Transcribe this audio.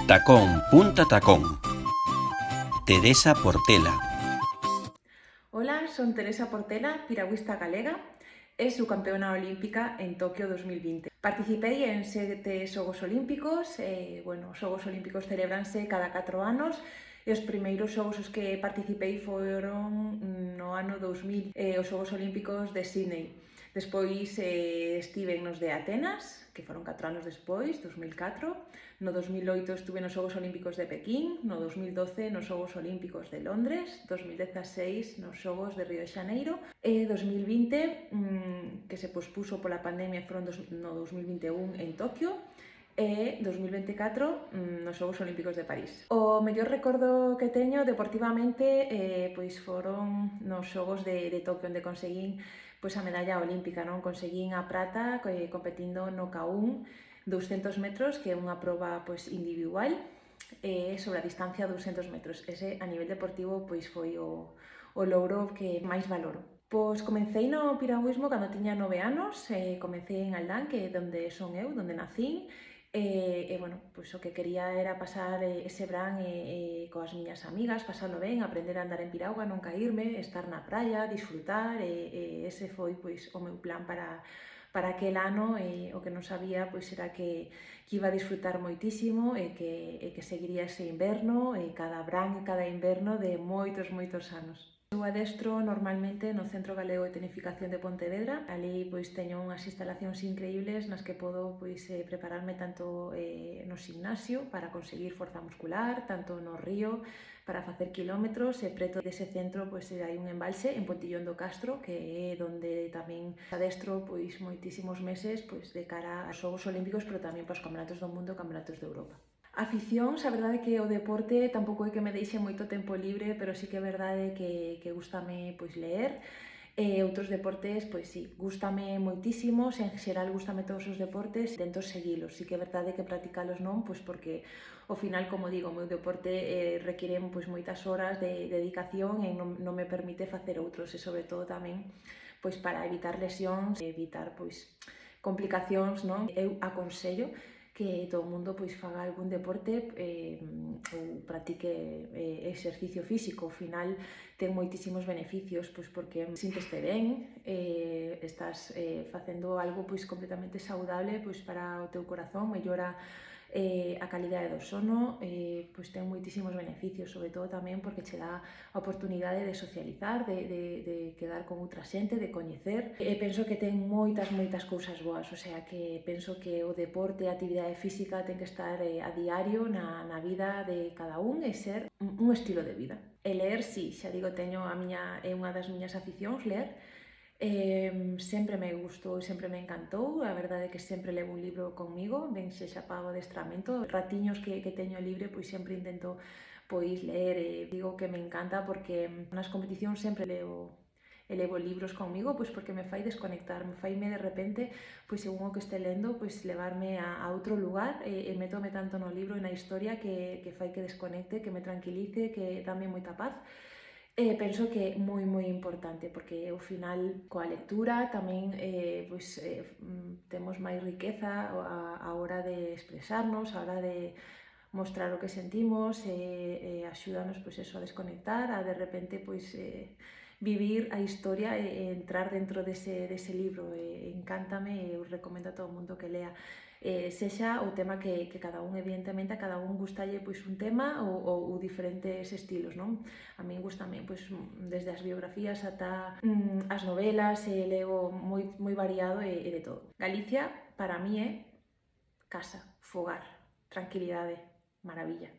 Tacón, punta tacón. Teresa Portela. Hola, son Teresa Portela, piragüista galega e subcampeona olímpica en Tokio 2020. Participei en 7 Xogos Olímpicos, os Xogos Olímpicos celebranse cada 4 anos e os primeiros xogos os que participei foron no ano 2000, os Xogos Olímpicos de Sydney. Despois estive nos de Atenas, que foron 4 anos despois, 2004. No 2008 estuve nos Xogos Olímpicos de Pequín, no 2012 nos Xogos Olímpicos de Londres, 2016 nos Xogos de Río de Xaneiro e 2020, que se pospuso pola pandemia, foron no 2021 en Tokio, e 2024 nos Xogos Olímpicos de París. O mellor recordo que teño deportivamente pois foron nos Xogos de Tokio, onde conseguín pois a medalla olímpica, non? Conseguín a prata competindo no K1 200 metros, que é unha proba pois individual sobre a distancia 200 metros. Ese a nivel deportivo pois foi o logro que máis valoro. Pois comecei no piragüismo cando tiña 9 anos, comecei en Aldán, que é onde son eu, onde nacín, pois o que quería era pasar ese verán coas miñas amigas, pasalo ben, aprender a andar en piragua, non caírme, estar na praia, disfrutar, ese foi pois o meu plan para aquel ano. O que non sabía pois era que iba a disfrutar moitísimo e que seguiría ese inverno, cada verán e cada inverno de moitos anos. Eu adestro normalmente no Centro Galego de Tenificación de Pontevedra. Ali pois teño unhas instalacións increíbles nas que podo pois prepararme tanto no gimnasio para conseguir forza muscular, tanto no río para facer kilómetros, e preto dese centro pois hai un embalse en Pontillón do Castro, que é onde tamén adestro pois moitísimos meses pois de cara aos Xogos Olímpicos, pero tamén para os Campeonatos do Mundo e Campeonatos de Europa. Aficións, a verdade é que o deporte tampouco é que me deixe moito tempo libre, pero sí que é verdade que gústame pois ler. Outros deportes, pois sí, gústame moitísimo, en xeral gústame todos os deportes, tento seguilos. Sí que é verdade que practicalos non, pois porque ao final, como digo, o meu deporte requiere pois moitas horas de dedicación e non me permite facer outros, e sobre todo tamén pois para evitar lesións, evitar pois complicacións, non? Eu aconsello que todo o mundo pois faga algún deporte ou practique exercicio físico. Ao final ten moitísimos beneficios, pois porque sínteste ben, estás facendo algo pois completamente saudable pois para o teu corazón, mellora a calidade do sono, pois ten moitísimos beneficios, sobre todo tamén porque che dá a oportunidade de socializar, de quedar con outra xente, de coñecer. E penso que ten moitas cousas boas, o sea que penso que o deporte e a actividade física ten que estar a diario na vida de cada un e ser un estilo de vida. E ler, sí, xa digo, é unha das miñas aficións, ler. Sempre me gustou e sempre me encantou. A verdade é que sempre levo un libro conmigo, ben sexa para o adestramento. Ratiños que teño libre, pois sempre intento pois ler, e digo que me encanta porque nas competicións sempre levo libros conmigo, pois porque me fai desconectar, me faime de repente, pois según o que este lendo, pois levarme a outro lugar, e métome tanto no libro e na historia que fai que desconecte, que me tranquilice, que dame moita paz. Penso que é moi importante, porque ao final coa lectura tamén temos máis riqueza a hora de expresarnos, a hora de mostrar o que sentimos, e axúdanos pois eso, a desconectar, a de repente pois vivir a historia e entrar dentro dese libro. Encántame e eu recomendo a todo o mundo que lea, sexa o tema que cada un, evidentemente, a cada un gustalle pois un tema ou diferentes estilos, non? A min gustame pois desde as biografías ata as novelas, leo moi variado e de todo. Galicia para mí é casa, fogar, tranquilidade, maravilla.